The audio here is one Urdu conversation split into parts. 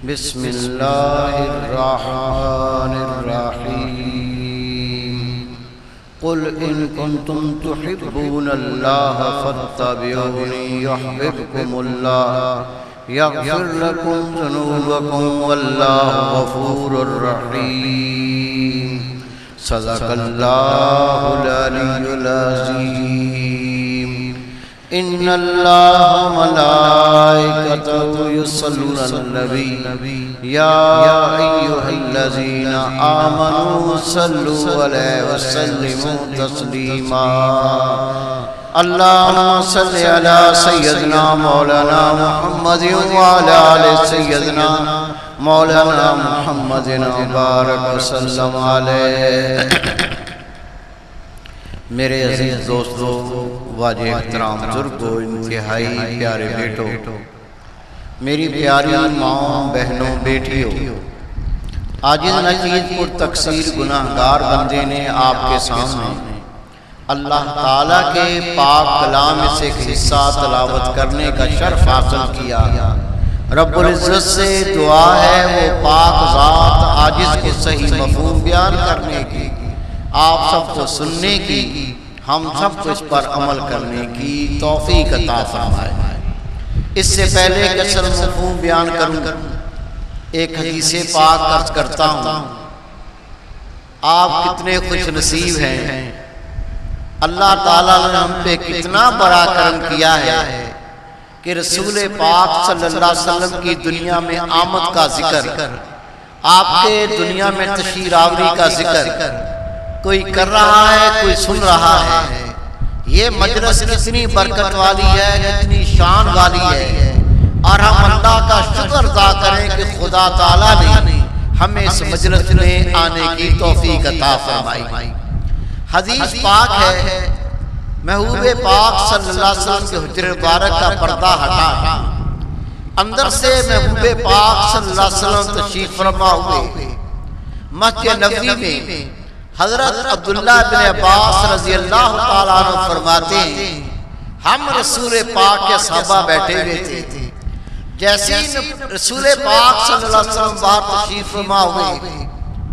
بسم اللہ الرحمن الرحیم قل ان کنتم تحبون اللہ فاتبعونی یحببکم اللہ یغفر لکم ذنوبکم واللہ غفور الرحیم صدق اللہ العلی العظیم ان اللہ ملائکتہ یصلون علی النبی یا ایھا الذین آمنوا صلوا علیہ وسلموا تسلیما اللہم صلی علی سیدنا مولانا محمد وعلی آل سیدنا مولانا محمد مبارک وسلم علیہ۔ میرے عزیز دوستو، واجب احترام بزرگوں، انتہائی پیارے بیٹوں، میری پیاری ماں، بہنوں، بیٹیوں، عاجز نچیز پر تقصیر گناہگار بندے نے آپ کے سامنے اللہ تعالیٰ کے پاک کلام سے ایک حصہ تلاوت کرنے کا شرف حاصل کیا۔ رب العزت سے دعا ہے وہ پاک ذات عاجز کو صحیح مفہوم بیان کرنے کی، آپ سب کو سننے کی، ہم سب کو اس پر عمل کرنے کی توفیق عطا فرمائے۔ اس سے پہلے کہ اصل مفہوم بیان کروں، ایک حدیث پاک عرض کرتا ہوں۔ آپ کتنے خوش نصیب ہیں، اللہ تعالیٰ نے ہم پہ کتنا بڑا کرم کیا ہے کہ رسول پاک صلی اللہ علیہ وسلم کی دنیا میں آمد کا ذکر، آپ کے دنیا میں تشریف آوری کا ذکر کوئی کر رہا ہے، کوئی سن رہا ہے۔ یہ مجلس کتنی برکت والی ہے، کتنی شان والی ہے، اور ہم اللہ کا شکر ادا کریں کہ خدا تعالیٰ نے ہمیں اس مجلس میں آنے کی توفیق عطا فرمائی۔ حدیث پاک ہے، محبوب پاک صلی اللہ علیہ وسلم کے حجر مبارک کا پردہ ہٹا، اندر سے محبوب پاک صلی اللہ علیہ وسلم تشریف فرما ہوئے مسجد نبوی میں حضرت عبداللہ بن عباس رضی اللہ تعالیٰ عنہ فرماتے ہیں، ہم رسول پاک کے صحابہ بیٹھے ہوئے تھے، جیسے ہی رسول پاک صلی اللہ علیہ وسلم باہر تشریف فرما ہوئے،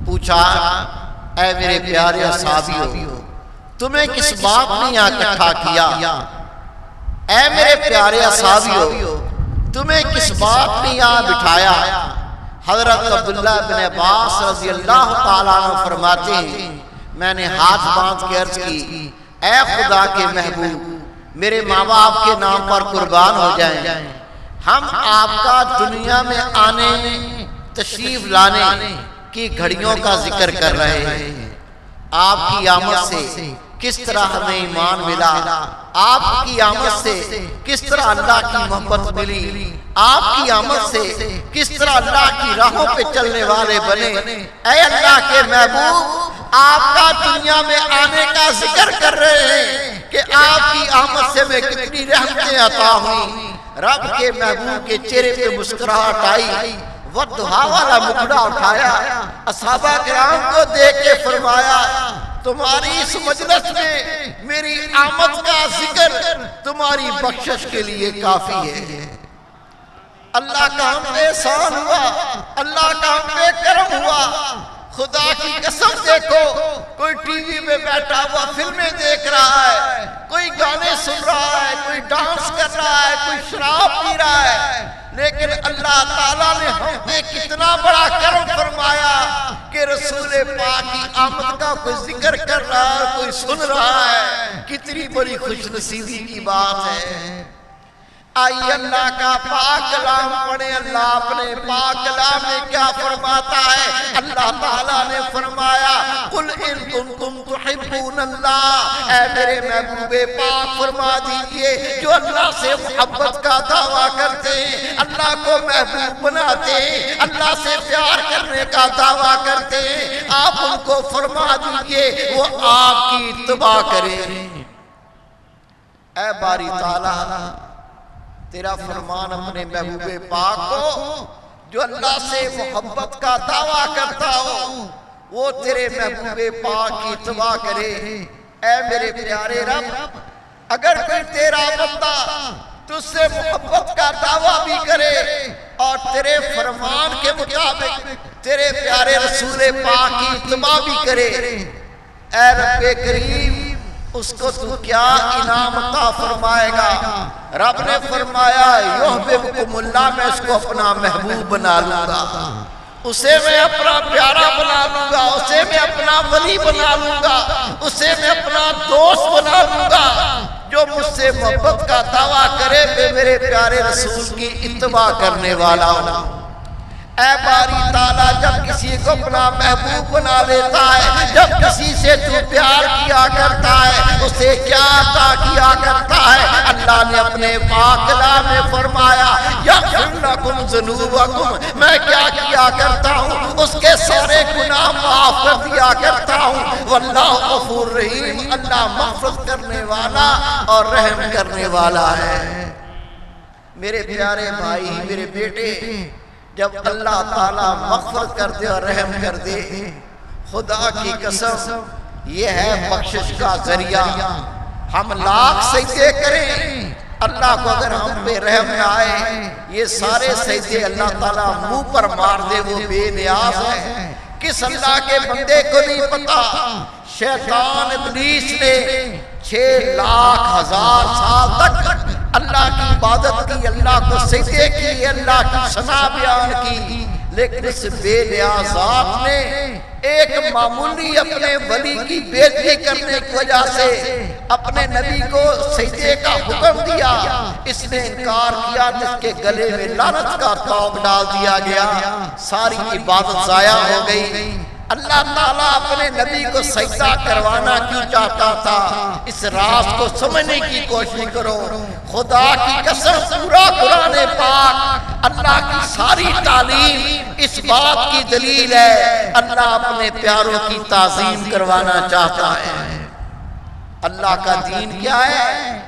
پوچھا اے میرے پیارے صحابیوں، تمہیں کس بات نے یہاں اکٹھا کیا؟ اے میرے پیارے صحابیوں، تمہیں کس بات نے یہاں بٹھایا؟ حضرت عبداللہ بن عباس رضی اللہ تعالیٰ عنہ فرماتے ہیں، میں نے ہاتھ باندھ کے عرض کی، اے خدا کے محبوب، میرے ماں باپ کے نام پر قربان ہو جائیں، ہم آپ کا دنیا میں آنے، تشریف لانے کی گھڑیوں کا ذکر کر رہے ہیں۔ آپ کی آمد سے کس طرح ہمیں ایمان ملا، آپ کی آمد سے کس طرح اللہ کی محبت ملی، آپ کی آمد سے کس طرح اللہ کی راہوں پہ چلنے والے بنے۔ اے اللہ کے محبوب، آپ کا دنیا میں آنے کا ذکر کر رہے ہیں کہ آپ کی آمد سے میں کتنی رحمتیں عطا ہوئی۔ رب کے محبوب کے چہرے پہ مسکراہٹ آئی، والدہا والا مکڑا اٹھایا، اصحابہ کرام کو دیکھ کے فرمایا، تمہاری اس مجلس میں میری آمد کا ذکر تمہاری بخشش کے لیے کافی ہے۔ اللہ کا ہم پہ احسان ہوا، اللہ کا ہم پہ کرم ہوا۔ خدا کی قسم دیکھو، کوئی ٹی وی میں بیٹھا ہوا فلمیں دیکھ رہا ہے، کوئی گانے سن رہا ہے، کوئی ڈانس کر رہا ہے، کوئی شراب پی رہا ہے، لیکن اللہ تعالیٰ نے ہم پہ کتنا بڑا کرم فرمایا کہ رسول پاک کی آمد کا کوئی ذکر کر رہا ہے، کوئی سن رہا ہے۔ کتنی بڑی خوش نصیبی کی بات ہے۔ آئیے اللہ کا پاک کلام پڑھیں، اللہ اپنے پاک کلام میں کیا فرماتا ہے؟ اللہ تعالیٰ نے فرمایا، قل ان کنتم تحبون اللہ، اے میرے محبوب پاک فرما دیجئے جو اللہ سے محبت کا دعویٰ کرتے ہیں، اللہ کو محبوب بناتے ہیں، اللہ سے پیار کرنے کا دعویٰ کرتے ہیں، آپ ان کو فرما دیجئے وہ آپ کی اتباع کریں۔ اے باری تعالیٰ، تیرا فرمان اپنے محبوب پاک کو جو اللہ سے محبت کا دعویٰ کرتا ہو وہ تیرے محبوب پاک کی اتباع کرے۔ اے میرے پیارے رب، اگر کوئی تیرا بندہ تجھ سے محبت کا دعویٰ بھی کرے اور تیرے فرمان کے مطابق تیرے پیارے رسول پاک کی اتباع بھی کرے، اے رب کریم اس کو تو کیا انعام عطا فرمائے گا؟ رب نے فرمایا یحببکم اللہ، میں اس کو اپنا محبوب بنا لوں گا، اسے میں اپنا پیارا بنا لوں گا، اسے میں اپنا ولی بنا لوں گا، اسے میں اپنا دوست بنا لوں گا۔ جو مجھ سے محبت کا دعویٰ کرے کہ میرے پیارے رسول کی اتباع کرنے والا ہوں۔ اے باری تعالیٰ، جب کسی کو اپنا محبوب بنا لیتا ہے، جب کسی سے تو پیار کیا کرتا ہے، اسے کیا عطا کیا کرتا ہے؟ اللہ نے اپنے پاک کلام میں فرمایا یغفر لکم ذنوبکم، میں کیا کیا کرتا ہوں؟ اس کے سارے گناہ معاف کر دیا کرتا ہوں۔ واللہ غفور رحیم، اللہ مغفرت کرنے والا اور رحم کرنے والا ہے۔ میرے پیارے بھائی، میرے بیٹے، جب اللہ تعالیٰ مغفرت کر دے اور رحم کر دے، خدا کی قسم یہ ہے بخشش کا ذریعہ۔ ہم لاکھ سجدے کریں، اللہ کو اگر ہم پہ رحم نہ آئے، یہ سارے سجدے اللہ تعالیٰ منہ پر مار دے، وہ بے نیاز ہے۔ کس اللہ کے بندے کو نہیں پتا شیطان ابلیس نے 6,00,000 سال تک اللہ کی عبادت کی، اللہ کو سجدے کی، اللہ کی ثنا بیان کی، لیکن اس بے نیاز ذات نے ایک معمولی اپنے ولی کی بے عزتی کرنے کی وجہ سے اپنے نبی کو سجدے کا حکم دیا، اس نے انکار کیا، جس کے گلے میں لعنت کا توق ڈال دیا گیا، ساری عبادت ضائع ہو گئی۔ اللہ تعالیٰ اپنے نبی کو سجدہ کروانا کیوں چاہتا تھا؟ اس راز کو سمجھنے کی کوشش کرو۔ خدا کی قسم پورا قرآن پاک اللہ کی ساری تعلیم اس بات کی دلیل ہے، اللہ اپنے پیاروں کی تعظیم کروانا چاہتا ہے۔ اللہ کا دین کیا ہے؟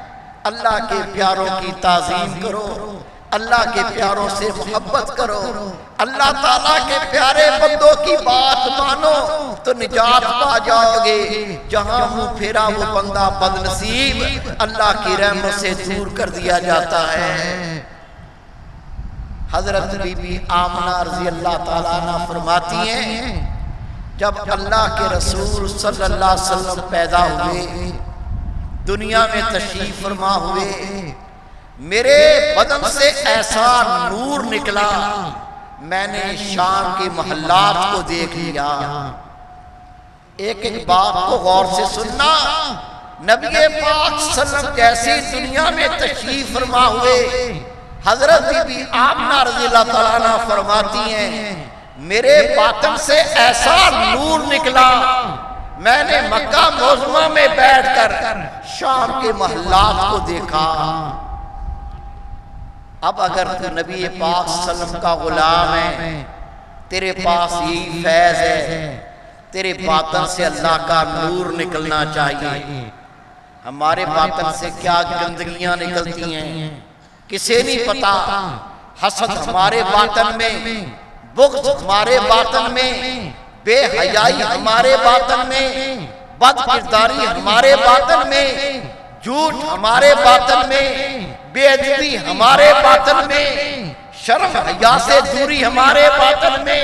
اللہ کے پیاروں کی تعظیم کرو، اللہ کے پیاروں سے محبت کرو، اللہ تعالیٰ کے پیارے بندوں کی بات مانو تو نجات پا جاؤ گے۔ جہاں منہ پھیرا وہ بندہ بد نصیب اللہ کی رحمت سے دور کر دیا جاتا ہے۔ حضرت بی بی آمنہ رضی اللہ تعالیٰ عنہ فرماتی ہیں جب اللہ کے رسول صلی اللہ علیہ وسلم پیدا ہوئے، دنیا میں تشریف فرما ہوئے، میرے بدن سے ایسا نور نکلا، میں نے شام کے محلات کو دیکھ لیا۔ ایک ایک بات کو غور سے سننا، نبی پاک صلی اللہ علیہ وسلم جیسی دنیا میں تشریف فرما ہوئے، حضرت بی بی آمنہ رضی اللہ تعالیٰ عنہ فرماتی ہیں میرے باطن سے ایسا نور نکلا، میں نے مکہ معظمہ میں بیٹھ کر شام کے محلات کو دیکھا۔ اب اگر تو نبی پاک صلی اللہ علیہ وسلم کا غلام ہے، تیرے پاس یہ فیض ہے، تیرے باطن سے اللہ کا نور نکلنا چاہیے۔ ہمارے باطن سے کیا گندگیاں نکلتی ہیں کسے نہیں پتا، حسد ہمارے باطن میں، بغض ہمارے باطن میں، بے حیائی ہمارے باطن میں، بد کرداری ہمارے باطن میں، جھوٹ ہمارے باطن میں، بے ادبی ہمارے باطن میں، شرم حیا سے دوری ہمارے باطن میں۔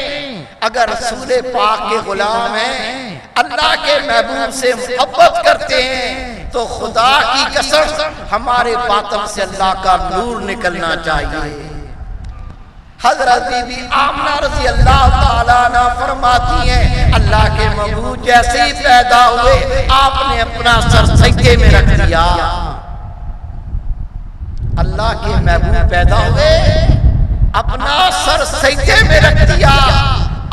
اگر رسول پاک کے غلام ہیں، اللہ کے محبوب سے محبت کرتے ہیں، تو خدا کی قسم ہمارے باطن سے اللہ کا نور نکلنا چاہیے۔ حضرت بی بی آمنہ رضی اللہ تعالیٰ عنہ فرماتی ہیں اللہ کے محبوب جیسے ہی پیدا ہوئے، آپ نے اپنا سر سجدے میں رکھ دیا۔ اللہ کے محبوب پیدا ہوئے، اپنا سر سجدے میں رکھ دیا،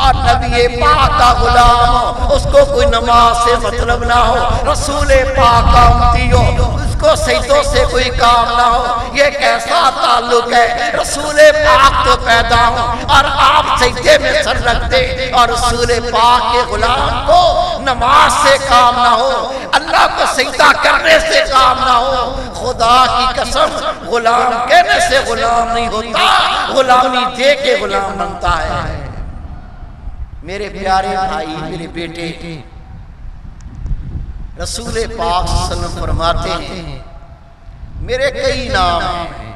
اور نبی پاک کا غلام، اس کو کوئی نماز سے مطلب نہ ہو، رسول پاک کا امتی ہو، اس کو سجدوں سے کوئی کام نہ ہو۔ یہ کیسا تعلق ہے؟ رسول پاک تو پیدا ہو اور آپ سجدے میں سر رکھتے، اور رسول پاک کے غلام کو نماز سے کام نہ ہو، اللہ کو سجدہ کرنے سے کام نہ ہو۔ خدا کی قسم غلام کہنے سے غلام نہیں ہوتا، غلامی دے کے غلام بنتا ہے۔ میرے پیارے بھائی، میرے بیٹے، رسول پاک صلی اللہ علیہ وسلم فرماتے ہیں میرے کئی نام ہیں۔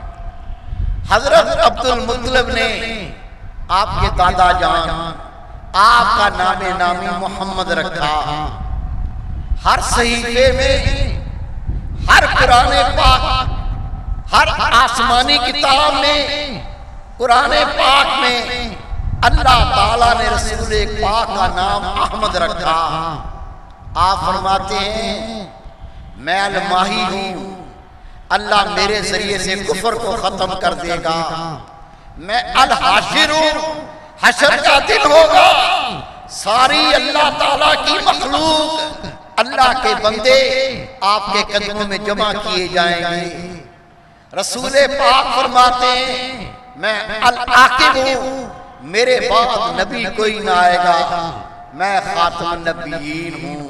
حضرت عبد المطلب نے آپ کے دادا جان آپ کا نام نامی محمد رکھا، ہر صحیفے میں، ہر قرآن پاک، ہر آسمانی کتاب میں، قرآن پاک میں اللہ تعالیٰ نے رسول پاک کا نام احمد رکھا۔ آپ فرماتے ہیں میں الماہی ہوں، اللہ میرے ذریعے سے کفر کو ختم کر دے گا۔ میں الحاشر ہوں، حشر کا دن ہوگا، ساری اللہ تعالیٰ کی مخلوق، اللہ کے بندے آپ کے قدموں میں جمع کیے جائیں گے۔ رسول پاک فرماتے ہیں میں العاقب ہوں، میرے بعد نبی کوئی نہ آئے گا، میں خاتم النبیین ہوں۔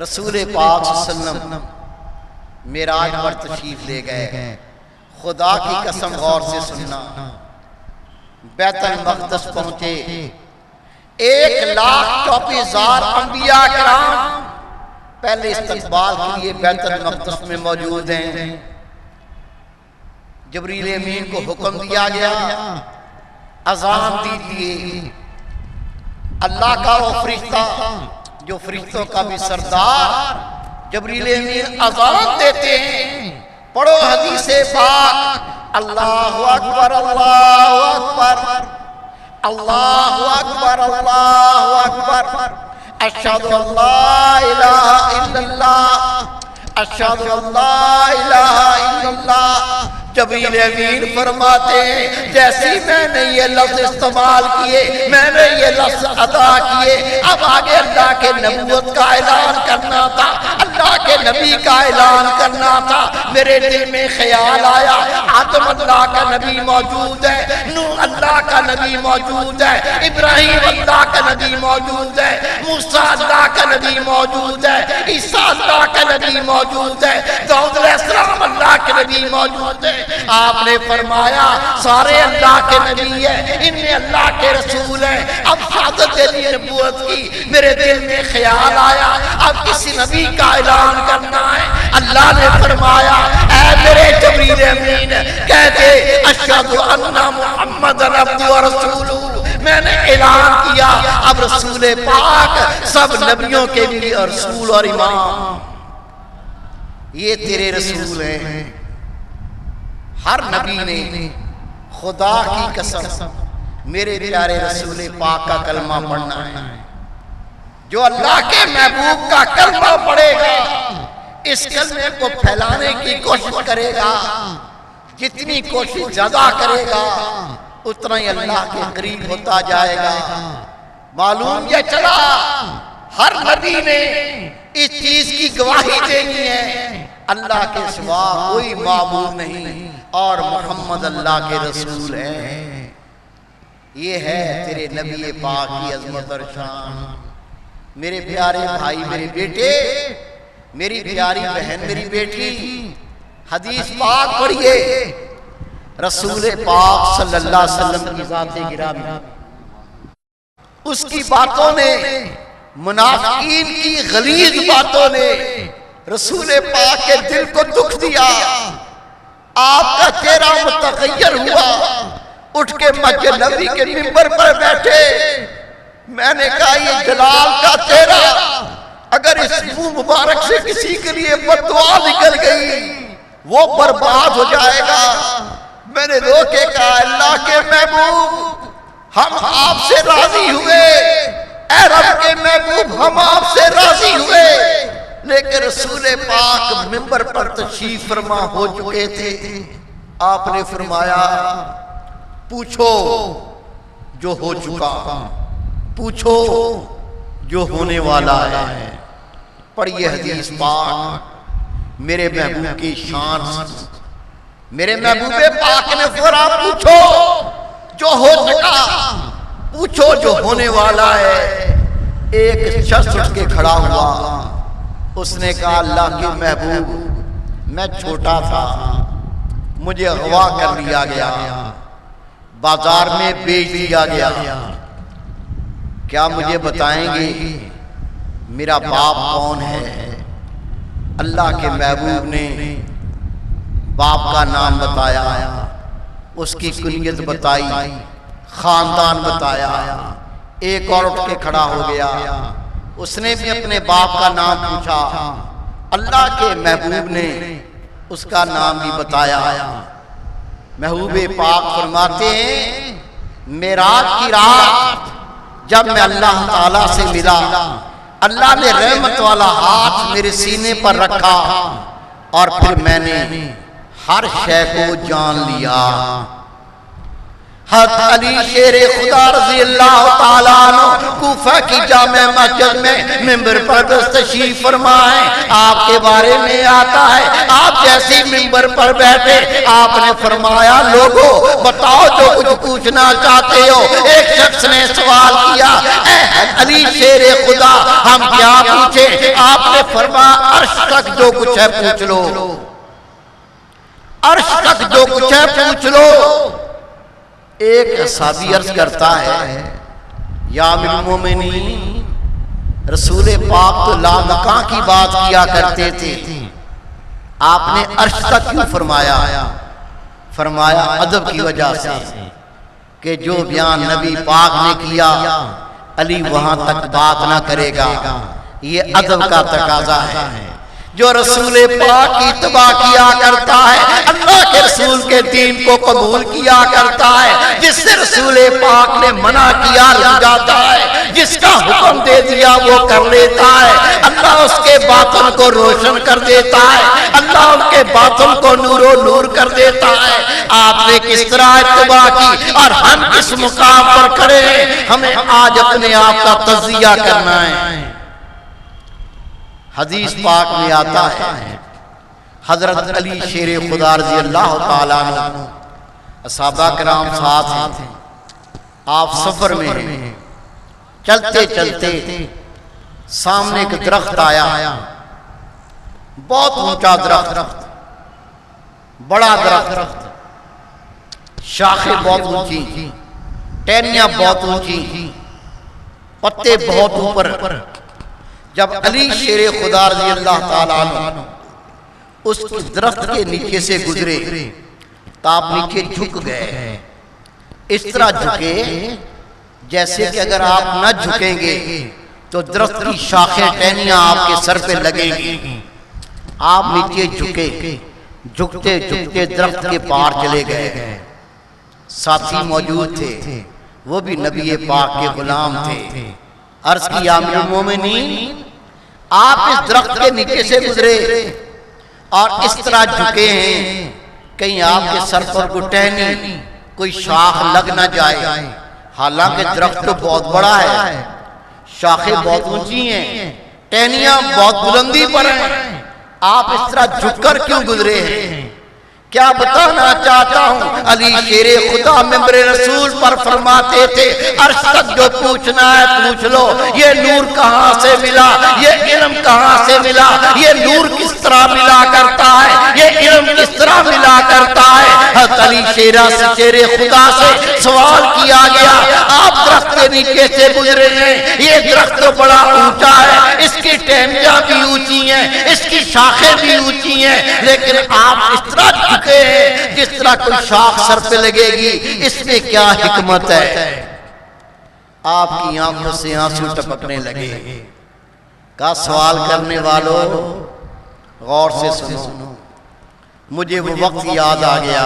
رسول پاک صلی اللہ علیہ وسلم معراج پر تشریف لے گئے، خدا کی قسم غور سے سننا، بیت المقدس پہنچے، 1,24,000 انبیاء کرام پہلے استقبال کے لیے بیت المقدس میں موجود ہیں۔ جبریل امین کو حکم دیا گیا، اذان دیجئے۔ اللہ کا وہ فرشتہ جو فرشتوں کا بھی سردار جبریل امین اذان دیتے ہیں، پڑھو حدیث پاک، اللہ اکبر اللہ اکبر اللہ اکبر اللہ اکبر، اشہد ان لا الہ الا اللہ اشہد ان لا الہ الا اللہ۔ جبریل امین فرماتے ہیں جیسی میں نے یہ لفظ استعمال کیے، میں نے یہ لفظ ادا کیے، اب آگے اللہ کے نبوت کا اعلان کرنا تھا، اللہ کے نبی کا اعلان کرنا تھا۔ میرے دل میں خیال آیا آدم اللہ کا نبی موجود ہے، نوح اللہ کا نبی موجود ہے، ابراہیم اللہ کا نبی موجود ہے، موسیٰ اللہ کا نبی موجود ہے، عیسیٰ اللہ کا نبی موجود ہے، داؤد علیہ السلام اللہ کے نبی موجود ہے۔ آپ نے فرمایا سارے اللہ کے نبی ہیں، ان میں اللہ کے رسول ہیں، اب شہادت نبوت کی میرے دل میں خیال آیا اب کسی نبی کا اعلان کرنا ہے۔ اللہ نے فرمایا اے میرے جبریل امین کہہ دے اشہد ان محمدًا عبدہ ورسولہ، میں نے اعلان کیا اب رسول پاک سب نبیوں کے بھی رسول اور امام، یہ تیرے رسول ہیں۔ ہر نبی نے خدا کی قسم میرے پیارے رسول پاک کا کلمہ پڑھنا ہے۔ جو اللہ کے محبوب کا کلمہ پڑھے گا، اس کلمے کو پھیلانے کی کوشش کرے گا، جتنی کوشش زیادہ کرے گا اتنا ہی اللہ کے قریب ہوتا جائے گا۔ معلوم یہ چلا ہر نبی نے اس چیز کی گواہی دینی ہے اللہ کے سوا کوئی معبود نہیں اور محمد اللہ کے رسول ہیں۔ یہ ہے تیرے نبی پاک کی عظمت اور شان۔ میرے پیارے بھائی، میرے بیٹے، میری پیاری بہن، میری بیٹی، حدیث پاک پڑھیے، رسول پاک صلی اللہ علیہ وسلم کی ذات گرامی، اس کی باتوں نے، منافقین کی غلیظ باتوں نے رسول پاک کے دل کو دکھ دیا۔ آپ کا چہرہ متغیر ہوا، اٹھ کے مسجد نبوی کے منبر پر بیٹھے۔ میں نے کہا یہ جلال کا چہرہ اگر اس منہ مبارک سے کسی کے لیے بددعا نکل گئی وہ برباد ہو جائے گا۔ میں نے رو کے کہا اللہ کے محبوب ہم آپ سے راضی ہوئے، اے رب کے محبوب ہم آپ سے راضی ہوئے، لیکن رسول پاک منبر پر تشریف فرما ہو چکے تھے۔ آپ نے فرمایا پوچھو جو ہو چکا، پوچھو جو ہونے والا ہے۔ پڑھیے حدیث پاک، میرے محبوب کی شان، میرے محبوب پاک نے فرمایا پوچھو جو ہو چکا، پوچھو جو ہونے والا ہے۔ ایک شخص اٹھ کے کھڑا ہوا، اس نے کہا اللہ کے محبوب میں چھوٹا تھا، مجھے اغوا کر لیا گیا، بازار میں بیچ دیا گیا، کیا مجھے بتائیں گے میرا باپ کون ہے؟ اللہ کے محبوب نے باپ کا نام بتایا، اس کی کنیت بتائی، خاندان بتایا. ایک اور اٹھ کے کھڑا ہو گیا, اس نے بھی اپنے باپ کا نام پوچھا. اللہ کے محبوب نے اس کا نام بھی بتایا. محبوب پاک فرماتے ہیں معراج کی رات جب میں اللہ تعالیٰ سے ملا, اللہ نے رحمت والا ہاتھ میرے سینے پر رکھا اور پھر میں نے ہر شے کو جان لیا. حضرت علی شیر خدا رضی اللہ تعالیٰ عنہ کوفہ کی جامع مسجد میں منبر پر تشریف فرمائے. آپ کے بارے میں آتا ہے آپ جیسی منبر پر بیٹھے آپ نے فرمایا لوگو بتاؤ جو کچھ پوچھنا چاہتے ہو. ایک شخص نے سوال کیا اے علی شیر خدا ہم کیا پوچھیں؟ آپ نے فرمایا عرش تک جو کچھ ہے پوچھ لو, عرش تک جو کچھ ہے پوچھ لو. ایک صحابی عرض کرتا ہے یا امیر المومنین رسول پاک تو لامکاں کی بات کیا کرتے تھے, آپ نے عرش تک کیوں فرمایا؟ فرمایا ادب کی وجہ سے کہ جو بیان نبی پاک نے کیا علی وہاں تک بات نہ کرے گا, یہ ادب کا تقاضا ہے. جو رسول پاک کی اتباع کیا کرتا ہے اللہ کے رسول کے دین کو قبول کیا کرتا ہے, جس سے رسول پاک نے منع کیا رک جاتا ہے, جس کا حکم دے دیا وہ کر لیتا ہے. اللہ اس کے باطن کو روشن کر دیتا ہے, اللہ ان کے باطن کو نور و نور کر دیتا ہے. آپ نے کس طرح اتباع کی اور ہم کس مقام پر کھڑے ہیں, ہمیں آج اپنے آپ کا تزکیہ کرنا ہے. حدیث پاک میں آتا ہے حضرت علی شیر خدا رضی اللہ تعالیٰ عنہ صحابہ کرام ساتھ ہیں, آپ سفر میں ہیں, چلتے چلتے سامنے ایک درخت آیا, بہت اونچا درخت, بڑا درخت, شاخیں بہت اونچی, ٹہنیاں بہت اونچی, پتے بہت اوپر. جب علی شیر خدا رضی اللہ تعالیٰ عنہ اس درخت کے نیچے سے گزرے تو آپ نیچے جھک گئے. اس طرح جھکے جیسے کہ اگر آپ نہ جھکیں گے تو درخت کی شاخیں ٹہنیاں آپ کے سر پہ لگیں گی. آپ نیچے جھکے, جھکتے جھکتے درخت کے پار چلے گئے. ساتھی موجود تھے, وہ بھی نبی پاک کے غلام تھے. عرض کی یا امیر المومنین آپ اس درخت کے نیچے سے گزرے اور اس طرح جھکے ہیں کہیں آپ کے سر پر کوئی ٹہنی کوئی شاخ لگ نہ جائے. حالانکہ درخت تو بہت بڑا ہے, شاخیں بہت اونچی ہیں, ٹہنیاں بہت بلندی پر ہیں, آپ اس طرح جھک کر کیوں گزرے ہیں؟ کیا بتانا چاہتا ہوں علی شیر خدا منبر رسول پر فرماتے تھے عرش تک جو پوچھنا ہے پوچھ لو. یہ نور کہاں سے ملا, یہ علم کہاں سے ملا, یہ نور کس طرح ملا کرتا ہے, یہ علم کس طرح ملا کرتا ہے. حضرت علی شیر خدا سے سوال کیا گیا آپ درخت کے نیچے سے گزرے ہیں, یہ درخت بڑا اونچا ہے, اس کی ٹہنیاں بھی اونچی ہیں, اس کی شاخیں بھی اونچی ہیں, لیکن آپ اس طرح جس طرح کوئی شاخ سر پہ لگے گی, اس میں کیا حکمت ہے؟ آپ کی آنکھوں سے آنسو ٹپکنے لگے. کا سوال کرنے والوں غور سے سنو, مجھے وہ وقت یاد آ گیا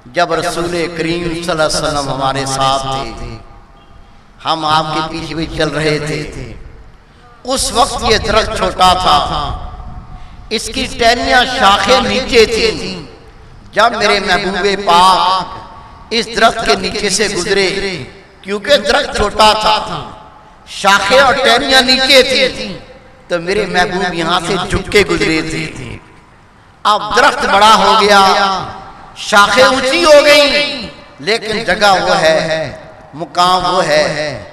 جب رسول کریم صلی اللہ علیہ وسلم ہمارے ساتھ تھے, ہم آپ کے پیچھے بھی چل رہے تھے. اس وقت یہ درخت چھوٹا تھا, اس کی ٹہنیاں شاخیں نیچے تھیں. جب میرے محبوب پاک اس درخت کے نیچے سے گزرے, کیونکہ درخت چھوٹا تھا, شاخیں اور ٹہنیاں نیچے تھیں, تو میرے محبوب یہاں سے جھک کے گزرے تھے. اب درخت بڑا ہو گیا, شاخیں اونچی ہو گئی, لیکن جگہ وہ ہے, مقام وہ ہے.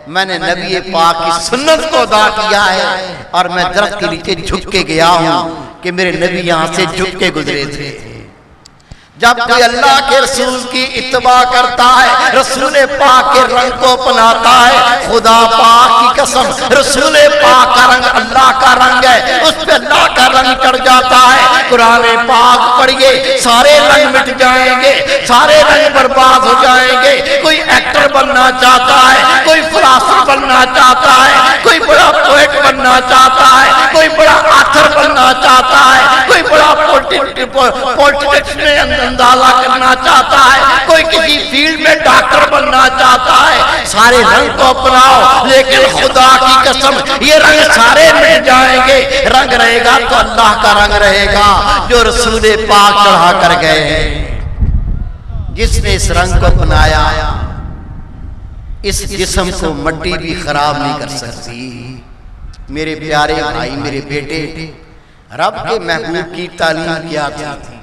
میں نے نبی پاک کی سنت کو ادا کیا ہے اور میں درخت کے نیچے جھک کے گیا ہوں کہ میرے نبی یہاں سے جھک کے گزرے تھے. جب کوئی اللہ کے رسول کی اتباع کرتا ہے، رسول پاک کے رنگ کو اپناتا ہے، خدا پاک کی قسم رسول پاک کا رنگ اللہ کا رنگ ہے، اس پہ اللہ کا رنگ چڑھ جاتا ہے۔ قرآن پاک پڑھیے، سارے رنگ مٹ جائیں گے، سارے رنگ برباد ہو جائیں گے۔ کوئی ایکٹر بننا چاہتا ہے، کوئی فلاسفر بننا چاہتا ہے، کوئی بڑا پوئٹ بننا چاہتا ہے، کوئی بڑا آتھر بننا چاہتا ہے، کوئی بڑا پولیٹکس میں اندازہ کرنا چاہتا ہے، کوئی کسی فیلڈ میں ڈاکٹر بننا چاہتا ہے۔ سارے رنگ کو اپناؤ، لیکن خدا کی قسم یہ رنگ سارے مٹ جائیں گے، رنگ رہے گا تو اللہ کا رنگ رہے گا جو رسول پاک چڑھا کر گئے ہیں۔ جس نے اس رنگ کو اپنایا، اس جسم کو مٹی بھی خراب نہیں کر سکتی۔ میرے پیارے بھائی، میرے بیٹے، رب کے محبوب کی تعلیم کیا تھی؟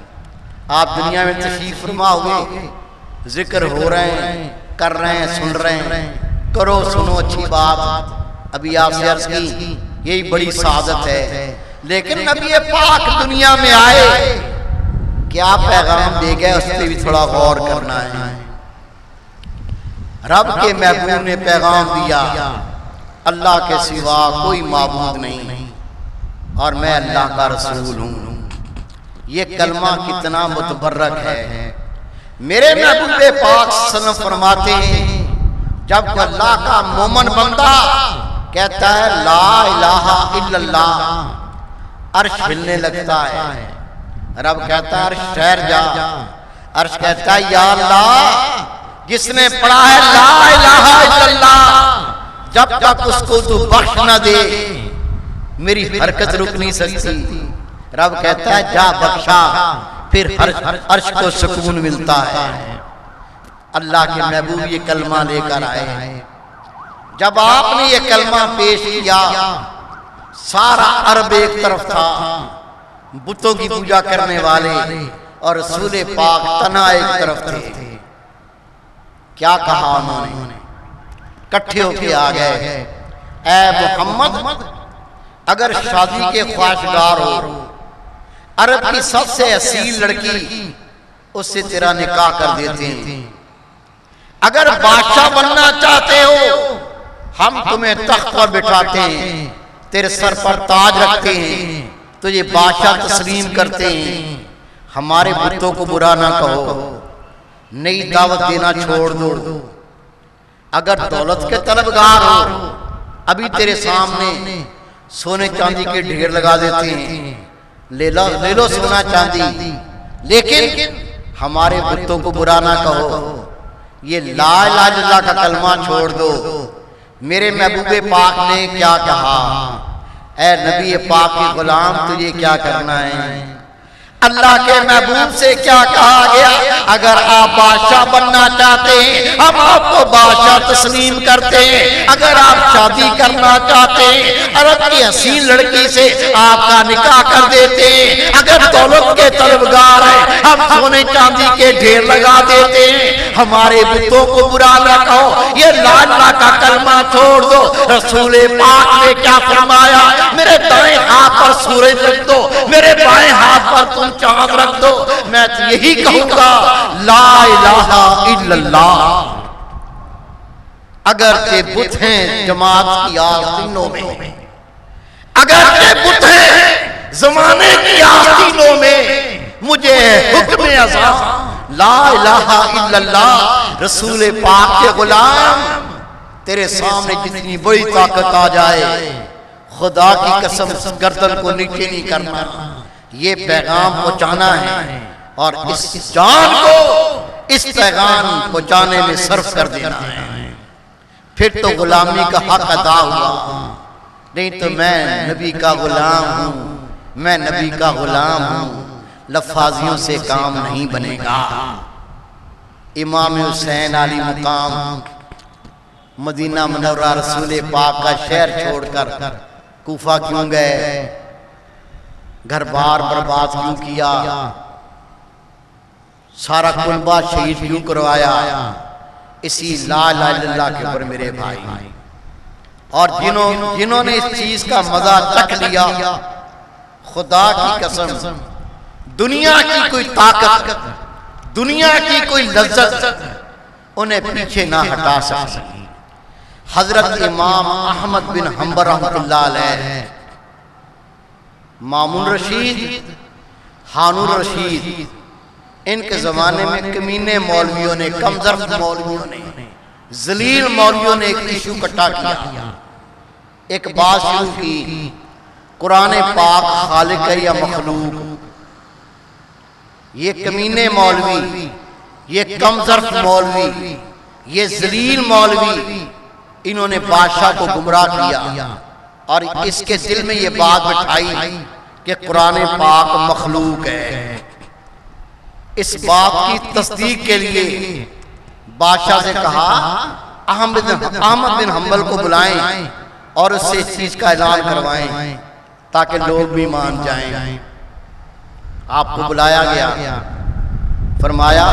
آپ دنیا میں تشریف فرما ہوئے، ذکر ہو رہے ہیں، کر رہے ہیں، سن رہے ہیں، کرو سنو اچھی بات، ابھی آپ سے عرض کی یہی بڑی سعادت ہے۔ لیکن نبی پاک دنیا میں آئے، کیا پیغام دے گئے، اس پہ بھی تھوڑا غور کرنا ہے۔ رب کے محبوب نے پیغام دیا، اللہ کے سوا کوئی معبود نہیں اور میں اللہ کا رسول ہوں۔ یہ کلمہ کتنا متبرک ہے۔ میرے محبوب پاک صلی اللہ علیہ وسلم فرماتے ہیں، جب کوئی اللہ کا مومن بندہ کہتا ہے لا الہ الا اللہ، عرش ہلنے لگتا ہے۔ رب کہتا ہے عرش ٹھہر جا، عرش کہتا ہے یا اللہ، جس نے پڑھا ہے لا الہ الا اللہ، جب تک اس کو تو بخش نہ دے میری حرکت رک نہیں سکتی۔ رب کہتا ہے جا بخشا، پھر عرش کو سکون ملتا ہے۔ اللہ کے محبوب یہ کلمہ لے کر آئے، جب آپ نے یہ کلمہ پیش کیا، سارا عرب ایک طرف تھا، بتوں کی پوجا کرنے والے، اور رسول پاک تنہا ایک طرف تھے۔ کیا کہا انہوں نے؟ کٹھے ہو کے آ گئے، اے محمد، اگر شادی کے خواہشگار ہو، عرب کی سب سے اصیل لڑکی، اس سے تیرا نکاح کر دیتے ہیں۔ اگر بادشاہ بننا چاہتے ہو، ہم تمہیں تخت پر بٹھاتے ہیں، تیرے سر پر تاج رکھتے ہیں، تجھے بادشاہ تسلیم کرتے ہیں۔ ہمارے بتوں کو برا نہ کہو، نئی دعوت دینا چھوڑ دو۔ اگر دولت کے طلبگار ہو، ابھی تیرے سامنے سونے چاندی کے ڈھیر لگا دیتے ہیں، لے لو سونا چاندی، لیکن ہمارے بتوں کو برا نہ کہو۔ یہ لا الہ الا اللہ کا کلمہ چھوڑ دو۔ میرے محبوب پاک نے کیا کہا؟ اے نبی پاک کے غلام، تجھے کیا کرنا ہے؟ اللہ کے محبوب سے کیا کہا گیا؟ اگر آپ بادشاہ بننا چاہتے ہیں، ہم آپ کو بادشاہ تسلیم کرتے ہیں۔ اگر آپ شادی کرنا چاہتے ہیں، عرب کی حسین لڑکی سے آپ کا نکاح کر دیتے ہیں۔ اگر دولت کے طلبگار ہیں، ہم سونے چاندی کے ڈھیر لگا دیتے ہیں۔ ہمارے بتوں کو برا نہ کہو، یہ لا الہ کا کلمہ چھوڑ دو۔ رسول پاک نے کیا فرمایا؟ میرے دائیں ہاتھ پر سورج رکھ دو، میرے بائیں ہاتھ پر تم چاند رکھ دو، میں یہی کہوں گا لا الہ الا اللہ۔ اگرچہ بت ہیں جماعت کی آستینوں میں، اگرچہ بت ہیں زمانے کی آستینوں میں، مجھے حکم ازاں لا الہ الا اللہ۔ رسول پاک کے غلام، تیرے سامنے جتنی بڑی طاقت آ جائے، خدا کی قسم گردن کو نیچے نہیں کرنا، یہ پیغام پہنچانا ہے، اور اس جان کو اس پیغام پہنچانے میں صرف کر دینا ہے۔ پھر تو غلامی کا حق ادا ہوا، نہیں تو میں نبی کا غلام ہوں، میں نبی کا غلام ہوں، لفاظیوں سے کام نہیں بنے گا۔ امام حسین علی مقام مدینہ منورہ رسول پاک کا شہر چھوڑ کر کوفہ کیوں گئے؟ گھر بار برباد کیوں کیا؟ سارا کنبہ شہید کیوں کروایا؟ اسی لا الہ الا اللہ کے اوپر میرے بھائی، اور جنہوں نے اس چیز کا مزہ چکھ لیا، خدا کی قسم دنیا کی کوئی طاقت دنیا کی کوئی لذت انہیں پیچھے نہ ہٹا سکی۔ حضرت امام احمد بن حنبل رحمۃ اللہ علیہ، مامون رشید، ہارون رشید، ان کے زمانے میں کمینے مولویوں نے، کمزرف مولویوں نے، ذلیل مولویوں نے ایک ایشو کٹا کیا، ایک بات شروع کی، قرآن پاک خالق ہے یا مخلوق؟ یہ کمینے مولوی، یہ کمزرف مولوی، یہ ذلیل مولوی، انہوں نے بادشاہ کو گمراہ کیا اور اس کے دل میں یہ بات بٹھائی کہ قرآن پاک مخلوق ہے۔ اس بات کی تصدیق کے لیے بادشاہ سے کہا احمد بن حنبل کو بلائیں اور اس سے اس چیز کا اعلان کروائیں تاکہ لوگ بھی مان جائیں۔ آپ کو بلایا گیا، فرمایا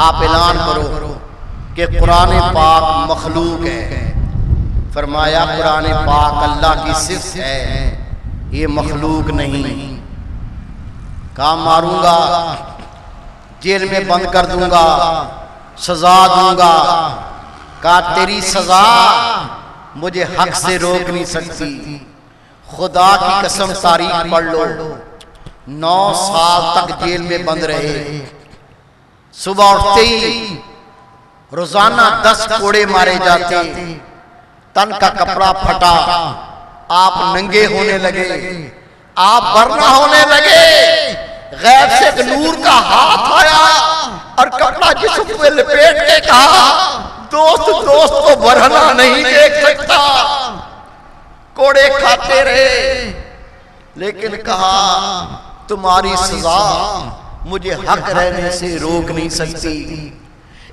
آپ اعلان کرو کہ قرآن پاک مخلوق ہے۔ فرمایا قرآن پاک اللہ کی صفت ہے، یہ مخلوق نہیں۔ کہا ماروں گا، جیل میں بند کر دوں گا، سزا دوں گا۔ کہا تیری سزا مجھے حق سے روک نہیں سکتی، خدا کی قسم تاریخ پڑھ لو، 9 سال تک جیل میں بند رہے۔ صبح اٹھتے ہی روزانہ 10 کوڑے مارے جاتے، تن کا کپڑا پھٹا، آپ ننگے ہونے لگے، آپ برنا ہونے لگے۔ غیب سے ایک نور کا ہاتھ آیا اور کپڑا جسم پہ لپیٹ کے کہا دوست کو برہنہ نہیں دیکھ سکتا۔ کوڑے کھاتے رہے لیکن کہا تمہاری سزا مجھے حق رہنے سے روک نہیں سکتی۔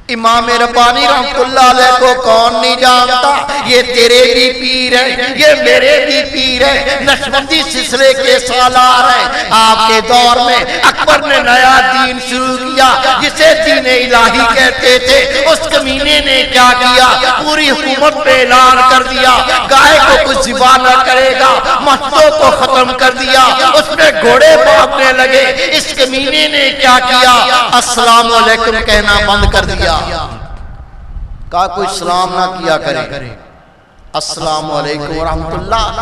امام ربانی رحمت اللہ علیہ کو کون نہیں جانتا؟ یہ تیرے بھی پیر ہے، یہ میرے بھی پیر ہے، نقشبندی سلسلے کے سالار ہیں۔ آپ کے دور میں اکبر نے نیا دین شروع کیا جسے دین الہی کہتے تھے۔ اس کمینے نے کیا کیا؟ پوری حکومت پہ اعلان کر دیا گائے کو کچھ ذبح نہ کرے گا، مسجدوں کو ختم کر دیا، اس میں گھوڑے باندھنے لگے۔ اس کمینے نے کیا کیا؟ السلام علیکم کہنا بند کر دیا۔ کہا کوئی سلام نہ کیا کرے، السلام علیکم ورحمت اللہ،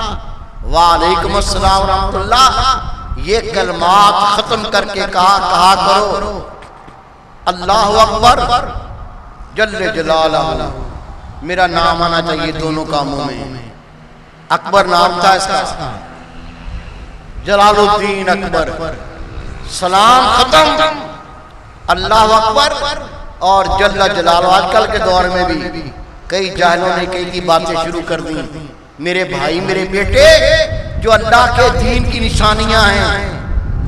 وعلیکم السلام ورحمت اللہ، یہ کلمات ختم کر کے کہا کرو اللہ اکبر جل جلالہ۔ میرا نام آنا چاہیے دونوں کاموں میں۔ اکبر نام تھا اس کا، جلال الدین اکبر۔ سلام ختم، اللہ اکبر اور جل جلالہ۔ آج کل کے دور میں بھی کئی جاہلوں نے کئی باتیں شروع کر دی۔ میرے بھائی، میرے بیٹے، جو اللہ کے دین کی نشانیاں ہیں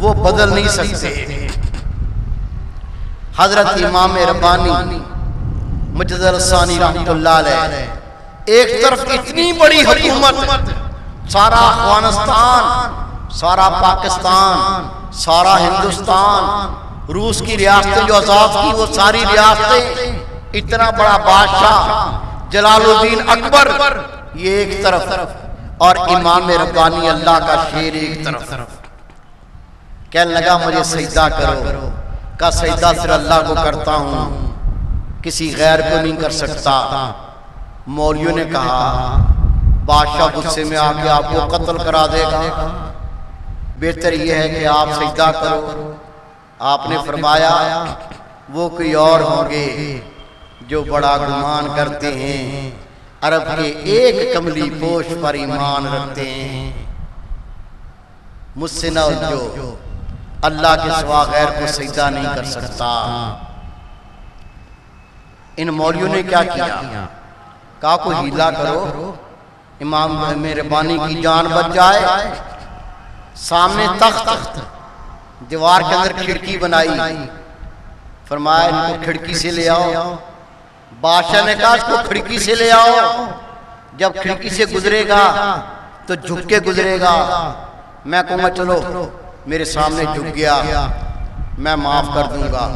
وہ بدل نہیں سکتے۔ حضرت امام ربانی مجدد الثانی رحمت اللہ علیہ، ایک طرف اتنی بڑی حکومت، سارا افغانستان، سارا پاکستان، سارا ہندوستان، روس کی ریاستیں جو آزاد کی وہ ساری ریاستیں، اتنا بڑا بادشاہ جلال الدین اکبر یہ ایک طرف، اور امام ربانی اللہ کا شیر ایک طرف۔ کہنے لگا مجھے سجدہ کرو۔ کہا سجدہ صرف اللہ کو کرتا ہوں، کسی غیر کو نہیں کر سکتا۔ مولیوں نے کہا بادشاہ غصے میں آ کے آپ کو قتل کرا دے گا، بہتر یہ ہے کہ آپ سجدہ کرو۔ آپ نے فرمایا وہ کوئی اور ہوں گے جو بڑا گمان کرتے ہیں، عرب کے ایک کملی پوش پر ایمان رکھتے ہیں، مجھ سے نہ جو اللہ کے سوا غیر کو سجدہ نہیں کر سکتا۔ ان مولیوں نے کیا کیا؟ کہا کوئی ہیلا کرو امام ربانی کی جان بچ جائے۔ سامنے تخت، دیوار کے اندر کھڑکی بنائی، فرمایا ان کو کھڑکی سے لے آؤ۔ بادشاہ نے کہا اس کو کھڑکی سے لے آؤ، جب کھڑکی سے گزرے گا تو جھک کے گزرے گا، میں کہوں گا چلو میرے سامنے جھک گیا، میں معاف کر دوں گا۔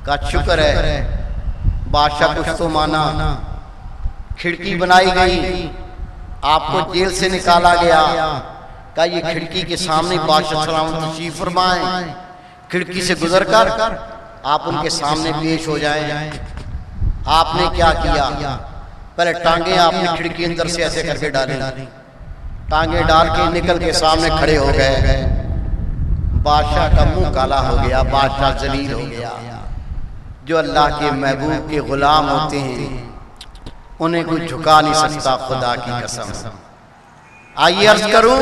کہا شکر ہے بادشاہ کچھ تو مانا۔ کھڑکی بنائی گئی، آپ کو جیل سے نکالا گیا۔ کہا یہ کھڑکی کے سامنے بادشاہ سلام تشریف فرمائیں۔ کھڑکی سے گزر کر آپ ان کے سامنے پیش ہو جائیں. آپ نے کیا کیا؟ پہلے ٹانگیں آپ نے کھڑکی اندر سے ایسے کر کے ڈالیں. ٹانگیں ڈال کے نکل کے سامنے کھڑے ہو گئے. بادشاہ کا منہ کالا ہو گیا، بادشاہ ذلیل ہو گیا. جو اللہ کے محبوب کے غلام ہوتے ہیں انہیں کوئی جھکا نہیں سکتا، خدا کی قسم. آئیے عرض کروں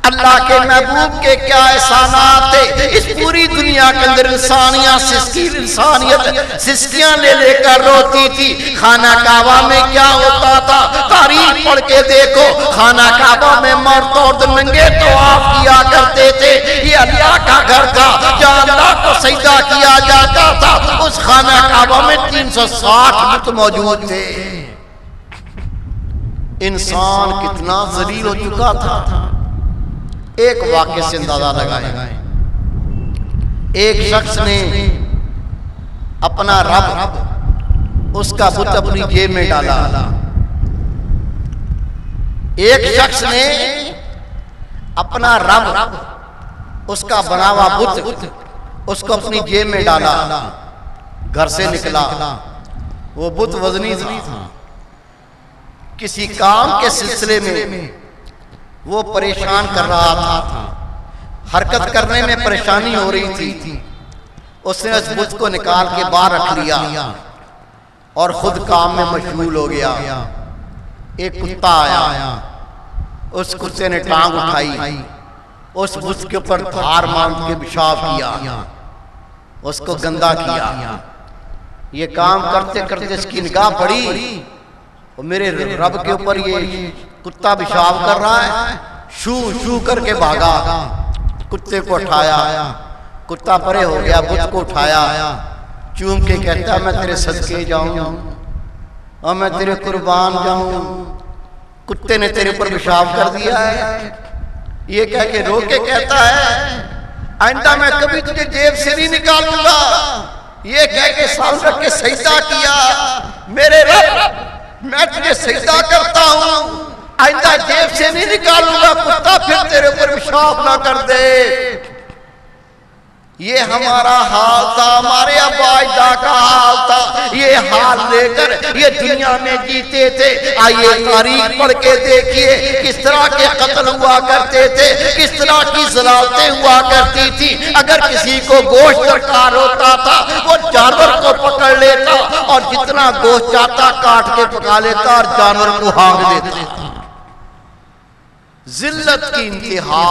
اللہ کے محبوب کے کیا احسانات تھے. اس پوری دنیا کے اندر انسانیت سسکیاں لے لے کر روتی تھی. خانہ کعبہ میں کیا ہوتا تھا؟ تاریخ پڑھ کے دیکھو. خانہ کعبہ میں مرد عورت ننگے طواف کیا کرتے تھے. یہ اللہ کا گھر تھا جہاں اللہ کو سجدہ کیا جاتا تھا. اس خانہ کعبہ میں 360 بت موجود تھے. انسان کتنا ذلیل ہو چکا تھا. ایک واقعے سے اندازہ لگائیں. ایک شخص نے اپنا رب اس کا بت اپنی جیب میں ڈالا. ایک شخص نے اپنا رب اس کا بنا ہوا بت اس کو اپنی جیب میں ڈالا. گھر سے نکلا، وہ بت وزنی تھا. کسی کام کے سلسلے میں وہ پریشان کر رہا تھا، حرکت کرنے میں پریشانی ہو رہی تھی. اس نے اس بت کو نکال کے باہر رکھ لیا اور خود کام میں مشغول ہو گیا. ایک کتا آیا، اس کتے نے ٹانگ اٹھائی، اس بت کے اوپر دھار مار کے پیشاب کیا، اس کو گندا کیا. یہ کام کرتے کرتے اس کی نگاہ پڑی، میرے رب کے اوپر یہ کتا پیشاب کر رہا ہے. شو شو کر کے بھاگا، کتے کو اٹھایا. کتا پرے ہو گیا، بت کو اٹھایا، چوم کے کہتا میں تیرے صدقے جاؤں اور میں تیرے قربان جاؤں. کتے نے تیرے اوپر پیشاب کر دیا ہے. یہ کہہ کے رو کے کہتا ہے آئندہ میں کبھی تجھے جیب سے نہیں نکالوں گا. یہ کہہ کے سامنے رکھ کے سجدہ کیا، میرے رب میں تجھے سجدہ کرتا ہوں، آئندہ جیب سے نہیں نکالوں گا کتا پھر تیرے اوپر پیشاب نہ کر دے. یہ ہمارا حال تھا، ہمارے ابا اجداد کا حال تھا. یہ حال لے کر یہ دنیا میں جیتے تھے. آئیے تاریخ پڑھ کے دیکھیے کس طرح کے قتل ہوا کرتے تھے، کس طرح کی ذلالتیں ہوا کرتی تھی. اگر کسی کو گوشت درکار ہوتا تھا وہ جانور کو پکڑ لیتا اور جتنا گوشت چاہتا کاٹ کے پکا لیتا اور جانور کو ہانگ دیتا. ذلت کی انتہا.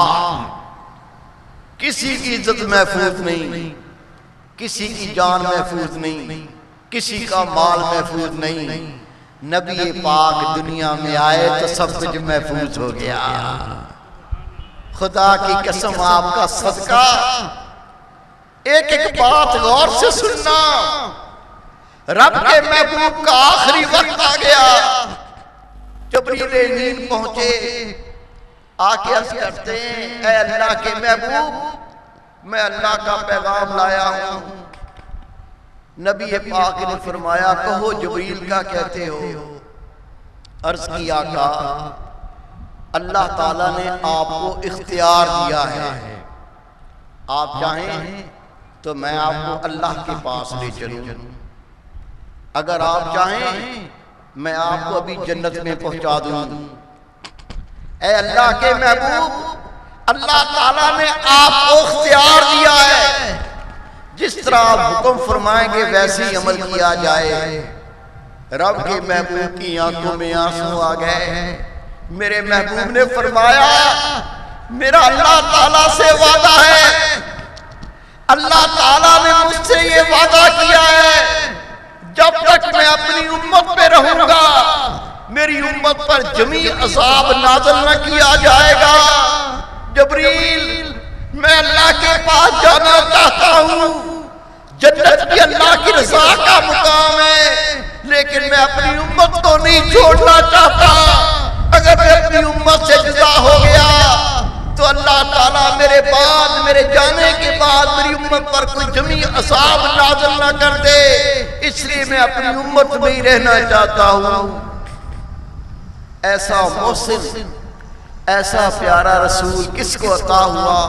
کسی کی عزت محفوظ نہیں، کسی کی جان محفوظ نہیں، کسی کا مال محفوظ نہیں. نبی پاک دنیا میں آئے تو سب کچھ محفوظ ہو گیا. خدا کی قسم آپ کا صدقہ ایک ایک بات غور سے سننا. رب کے محبوب کا آخری وقت آ گیا. جبریل امین پہنچے، آ کے عرض کرتے ہیں اے اللہ کے محبوب میں اللہ کا پیغام لایا ہوں. نبی پاک نے فرمایا کہو جبریل کیا کہتے ہو؟ عرض کیا آقا اللہ تعالیٰ نے آپ کو اختیار دیا ہے، آپ چاہیں تو میں آپ کو اللہ کے پاس لے چلوں، اگر آپ چاہیں میں آپ کو ابھی جنت میں پہنچا دوں. اے اللہ کے محبوب اللہ تعالیٰ نے آپ کو اختیار دیا ہے، جس طرح آپ حکم فرمائیں گے ویسے ہی عمل کیا جائے. رب کے محبوب کی آنکھوں میں آنسو آ گئے. میرے محبوب نے فرمایا میرا اللہ تعالیٰ سے وعدہ ہے، اللہ تعالیٰ نے مجھ سے یہ وعدہ کیا ہے جب تک میں اپنی امت پہ رہوں گا میری امت پر جمیع عذاب نازل نہ کیا جائے گا. جبریل میں اللہ کے پاس جانا چاہتا ہوں، جنت بھی اللہ کی رضا کا مقام ہے، لیکن میں اپنی امت کو نہیں چھوڑنا چاہتا. اگر میں اپنی امت سے جدا ہو گیا تو اللہ تعالیٰ میرے بعد میرے جانے کے بعد میری امت پر کوئی جمیع عذاب نازل نہ کر دے، اس لیے میں اپنی امت میں ہی رہنا چاہتا ہوں. ایسا محسن ایسا پیارا رسول کس کو عطا ہوا؟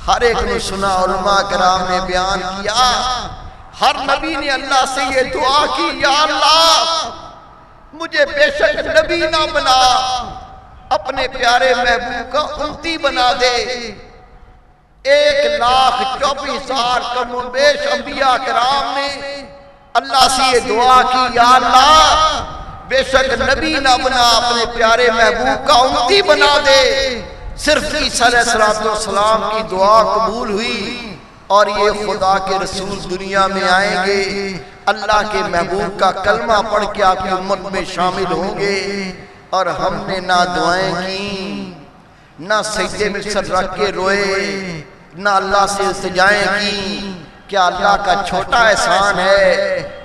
ہر ایک نے سنا، علماء کرام نے بیان کیا، ہر نبی نے اللہ سے یہ دعا کی، یا اللہ مجھے بے شک نبی نہ بنا، اپنے پیارے محبوب کا امتی بنا دے۔ 1,24,000 کم و بیش انبیاء کرام نے اللہ سے یہ دعا کی، یا اللہ بے شک نبی نہ بنا، اپنے پیارے محبوب کا امتی بنا دے۔ صرف عیسیٰ علیہ السلام کی دعا قبول ہوئی اور یہ خدا کے رسول دنیا میں آئیں گے، اللہ کے محبوب کا کلمہ پڑھ کے آپ کی امت میں شامل ہوں گے۔ اور ہم نے نہ دعائیں کی، نہ سجدے میں سر رکھ کے روئے، نہ اللہ سے التجائیں کی۔ کیا اللہ کا چھوٹا احسان ہے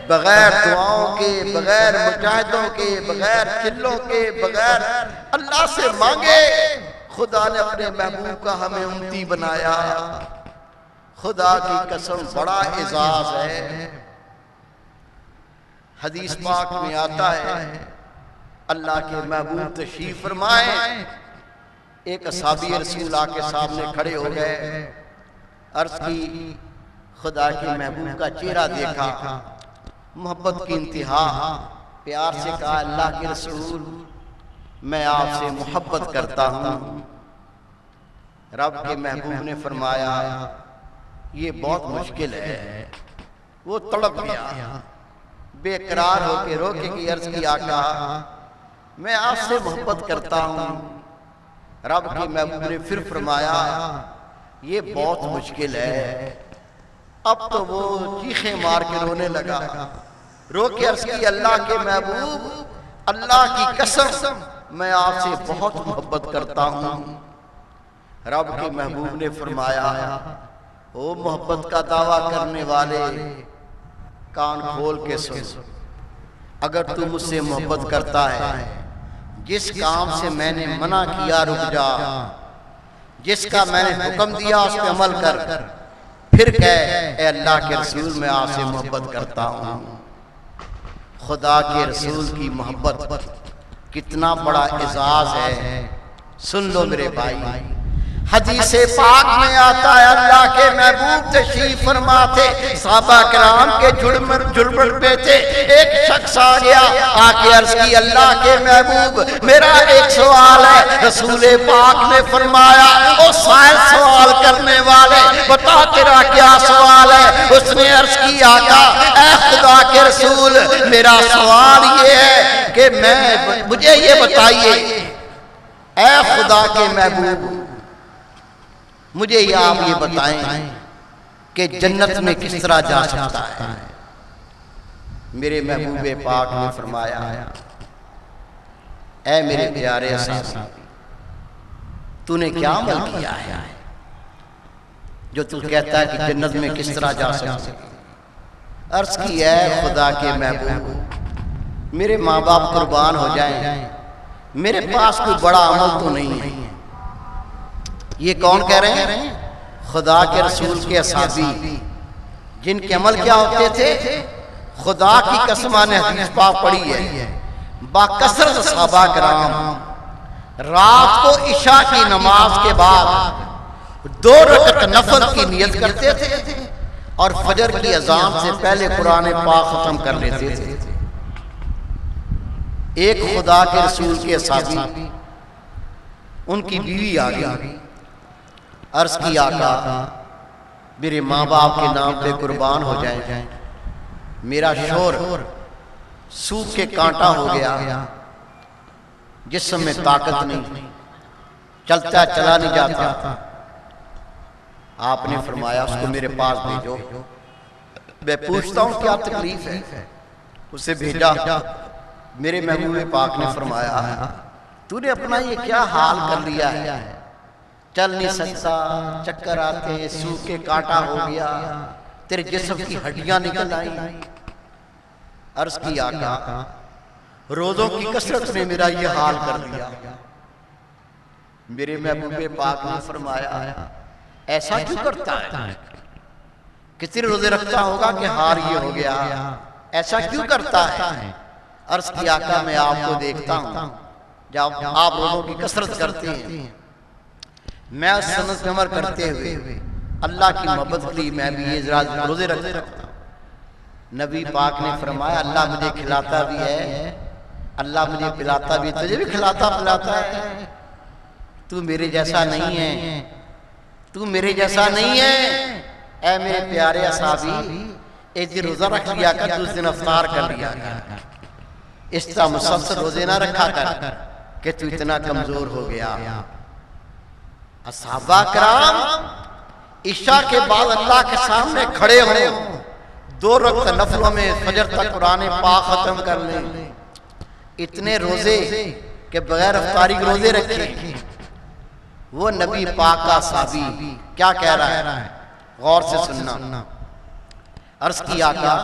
بغیر دعاؤں کے، بغیر مجاہدوں کے، بغیر چلوں کے، بغیر اللہ سے مانگے؟ خدا نے اپنے محبوب کا ہمیں امتی بنایا۔ خدا کی قسم بڑا اعزاز ہے۔ حدیث پاک میں آتا ہے اللہ کے محبوب تشریف فرمائے، ایک اصحابی رسول آ کے سامنے کھڑے ہو گئے، عرض کی خدا کے محبوب کا چہرہ دیکھا، محبت کی انتہا، پیار سے کہا اللہ کے رسول میں آپ سے محبت کرتا ہوں۔ رب کے محبوب نے فرمایا یہ بہت مشکل ہے۔ وہ تڑپ گیا، بے قرار ہو کے روکے کی عرض کی، آقا میں آپ سے محبت کرتا ہوں۔ رب کے محبوب نے پھر فرمایا یہ بہت مشکل ہے۔ اب تو وہ چیخیں مار کے رونے لگا، رو کے عرض کی، اللہ کے محبوب اللہ کی قسم میں آپ سے بہت محبت کرتا ہوں۔ رب کے محبوب نے فرمایا او محبت کا دعویٰ کرنے والے، کان کھول کے سن، اگر تو مجھ سے محبت کرتا ہے، جس کام سے میں نے منع کیا رک جا، جس کا میں نے حکم دیا اس پہ عمل کر، پھر کہے اے اللہ کے رسول میں آپ سے محبت کرتا ہوں۔ خدا کے رسول کی محبت کتنا بڑا اعزاز ہے۔ سن لو میرے بھائی، حدیث پاک میں آتا ہے اللہ کے محبوب تشریف فرماتے، صحابہ کرام کے جھڑمٹ پہ تھے، ایک شخص آ گیا، آ کے عرض کی اللہ کے محبوب میرا ایک سوال ہے۔ رسول پاک نے فرمایا او سائل سوال کرنے والے بتا تیرا کیا سوال ہے؟ اس نے عرض کی آقا اے خدا کے رسول میرا سوال یہ ہے کہ مجھے یہ بتائیے اے خدا کے محبوب، مجھے آپ یہ بتائیں کہ جنت میں کس طرح جا سکتا ہے؟ میرے محبوب پاک نے فرمایا اے میرے پیارے صاحب، تو نے کیا عمل کیا ہے جو تو کہتا ہے کہ جنت میں کس طرح جا سکتا ہے؟ عرض کی اے خدا کے محبوب میرے ماں باپ قربان ہو جائیں، میرے پاس کوئی بڑا عمل تو نہیں ہے۔ یہ کون کہہ رہے ہیں؟ خدا کے رسول کے اصحابی، جن کے عمل کیا ہوتے تھے؟ خدا کی قسم نے حدیث پاک پڑھی ہے، باکثرت صحابہ کرام رات کو عشاء کی نماز کے بعد 2 رکعت نفل کی نیت کرتے تھے اور فجر کی اذان سے پہلے قرآن پاک ختم کر لیتے تھے۔ ایک خدا کے رسول کے صحابی، ان کی بیوی آ گئی، عرض کی آقا میرے ماں باپ کے نام پہ قربان ہو جائیں، میرا شور سوکھ کے کانٹا ہو گیا، جسم میں طاقت نہیں، چلتا چلا نہیں جاتا۔ آپ نے فرمایا اس کو میرے پاس بھیجو، میں پوچھتا ہوں کیا تکلیف ہے۔ اسے بھیجا، میرے محبوب پاک نے فرمایا تو نے اپنا یہ کیا حال کر لیا ہے، چل نہیں سکتا، چکر آتے، سوکھ کے کانٹا ہو گیا، تیرے جسم کی ہڈیاں نکل آئیں۔ عرض کی آقا روزوں کی کثرت نے میرا یہ حال کر دیا۔ میرے محبوب پاک نے فرمایا ایسا کیوں کرتا ہے؟ کتنے روزے رکھتا ہوگا کہ حال یہ ہو گیا؟ ایسا کیوں کرتا ہے؟ عرض کی آقا میں آپ کو دیکھتا ہوں جب آپ روزوں کی کثرت کرتے ہیں، میں اس سنت پہ عمل کرتے ہوئے اللہ کی محبت کے لیے میں بھی یہ روزے رکھتا ہوں۔ نبی پاک نے فرمایا اللہ مجھے کھلاتا بھی ہے، اللہ مجھے پلاتا بھی، تجھے بھی کھلاتا پلاتا ہے، تو میرے جیسا نہیں ہے، تو میرے جیسا نہیں ہے۔ اے میرے پیارے اصحابی، ایک دن روزہ رکھ لیا کر، تو اس دن افطار کر لیا کر، اس طرح مسلسل روزے نہ رکھا کر کہ تو اتنا کمزور ہو گیا۔ صحابہ کرام عشاء کے بعد اللہ کے سامنے کھڑے ہوں، 2 رکعت نفلوں میں فجر تک قرآن پاک ختم کر لیں، اتنے روزے کہ بغیر افطاری کے روزے رکھے۔ وہ نبی پاک کا صحابی کیا کہہ رہا ہے، غور سے سننا۔ عرض کی آقا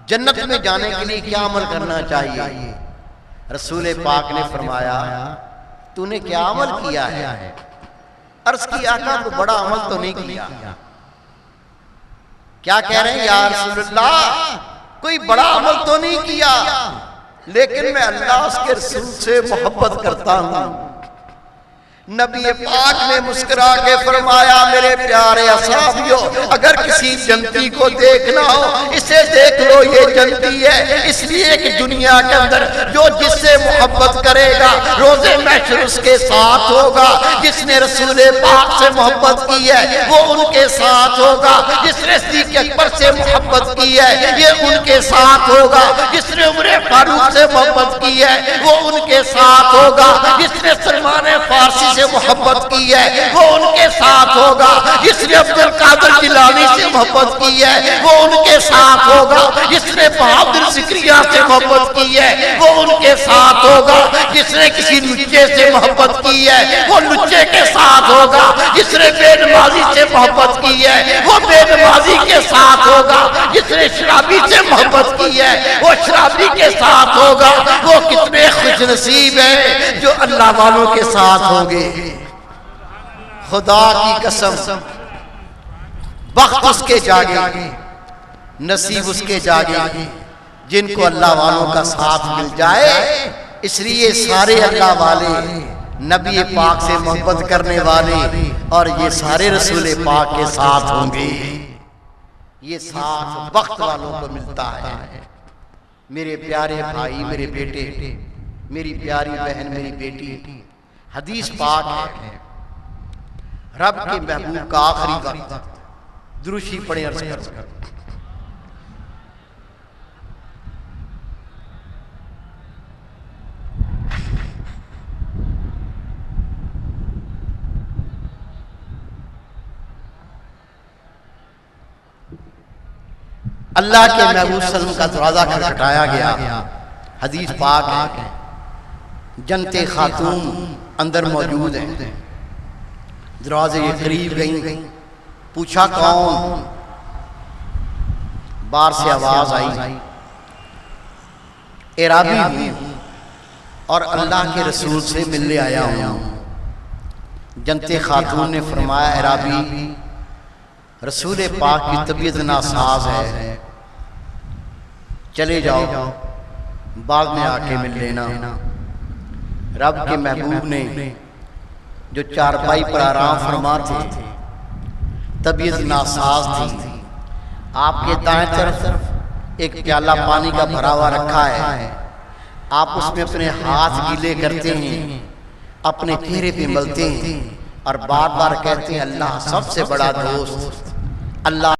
جنت میں جانے کے لیے کیا عمل کرنا چاہیے؟ رسول پاک نے فرمایا تو نے کیا عمل کیا ہے؟ عرض کی آقا تو بڑا عمل تو نہیں کیا۔ کیا کہہ رہے ہیں یا رسول اللہ؟ کوئی بڑا عمل تو نہیں کیا، لیکن میں اللہ اس کے رسول سے محبت کرتا ہوں۔ نبی پاک نے مسکرا کے فرمایا میرے پیارے اصحابیوں، اگر کسی جنتی کو دیکھنا ہو اسے دیکھ لو، یہ جنتی ہے، اس لیے کہ دنیا کے اندر جو جس سے محبت کرے گا روزے محشر اس کے ساتھ ہوگا، جس نے رسول پاک سے محبت کی ہے وہ ان کے ساتھ ہوگا، جس نے صدیق اکبر سے محبت کی ہے یہ ان کے ساتھ ہوگا، جس نے عمر فاروق سے محبت کی ہے وہ ان کے ساتھ ہوگا، جس نے سلمان فارسی سے محبت کی ہے وہ ان کے ساتھ ہوگا، جس نے عبد القادر جیلانی سے محبت کی ہے وہ ان کے ساتھ ہوگا، جس نے بہادر ذکریہ سے محبت کی ہے وہ ان کے ساتھ ہوگا، جس نے کسی لچے سے محبت کی ہے وہ لچے کے ساتھ ہوگا، جس نے بے نمازی سے محبت کی ہے وہ بے نمازی کے ساتھ ہوگا، جس نے شرابی سے محبت کی ہے وہ شرابی کے ساتھ ہوگا۔ وہ کتنے خوش نصیب ہیں جو اللہ والوں کے ساتھ ہوں گے۔ خدا کی قسم بخت اس کے جاگے، نصیب اس کے جاگے جن کو اللہ والوں کا ساتھ مل جائے۔ اس لیے سارے اللہ والے نبی پاک سے محبت کرنے والے اور یہ سارے رسول پاک کے ساتھ ہوں گے، یہ ساتھ بخت والوں کو ملتا ہے۔ میرے پیارے بھائی، میرے بیٹے، میری پیاری بہن، میری بیٹی، حدیث پاک ہے رب کے محبوب کا آخری وقت، دروشی پڑھیں عرض کر۔ اللہ کے محبوب صلی اللہ علیہ وسلم کا دروازہ کھٹکھٹایا گیا، حدیث پاک ہے، جنت خاتون اندر موجود ہیں، دروازے کے قریب گئیں، پوچھا کون؟ باہر سے آواز آئی اعرابی ہوں اور اللہ کے رسول سے ملنے آیا ہوں۔ جنت خاتون نے فرمایا اعرابی رسول پاک کی طبیعت ناساز ہے، چلے جاؤ بعد میں آ کے مل لینا۔ رب کے محبوب نے جو چارپائی پر آرام فرما تھے، طبیعت ناساز تھی، آپ کے دائیں طرف ایک پیالہ پانی کا بھرا ہوا رکھا ہے، آپ اس میں اپنے ہاتھ گیلے کرتے ہیں، اپنے چہرے پہ ملتے ہیں اور بار بار کہتے ہیں اللہ سب سے بڑا دوست، اللہ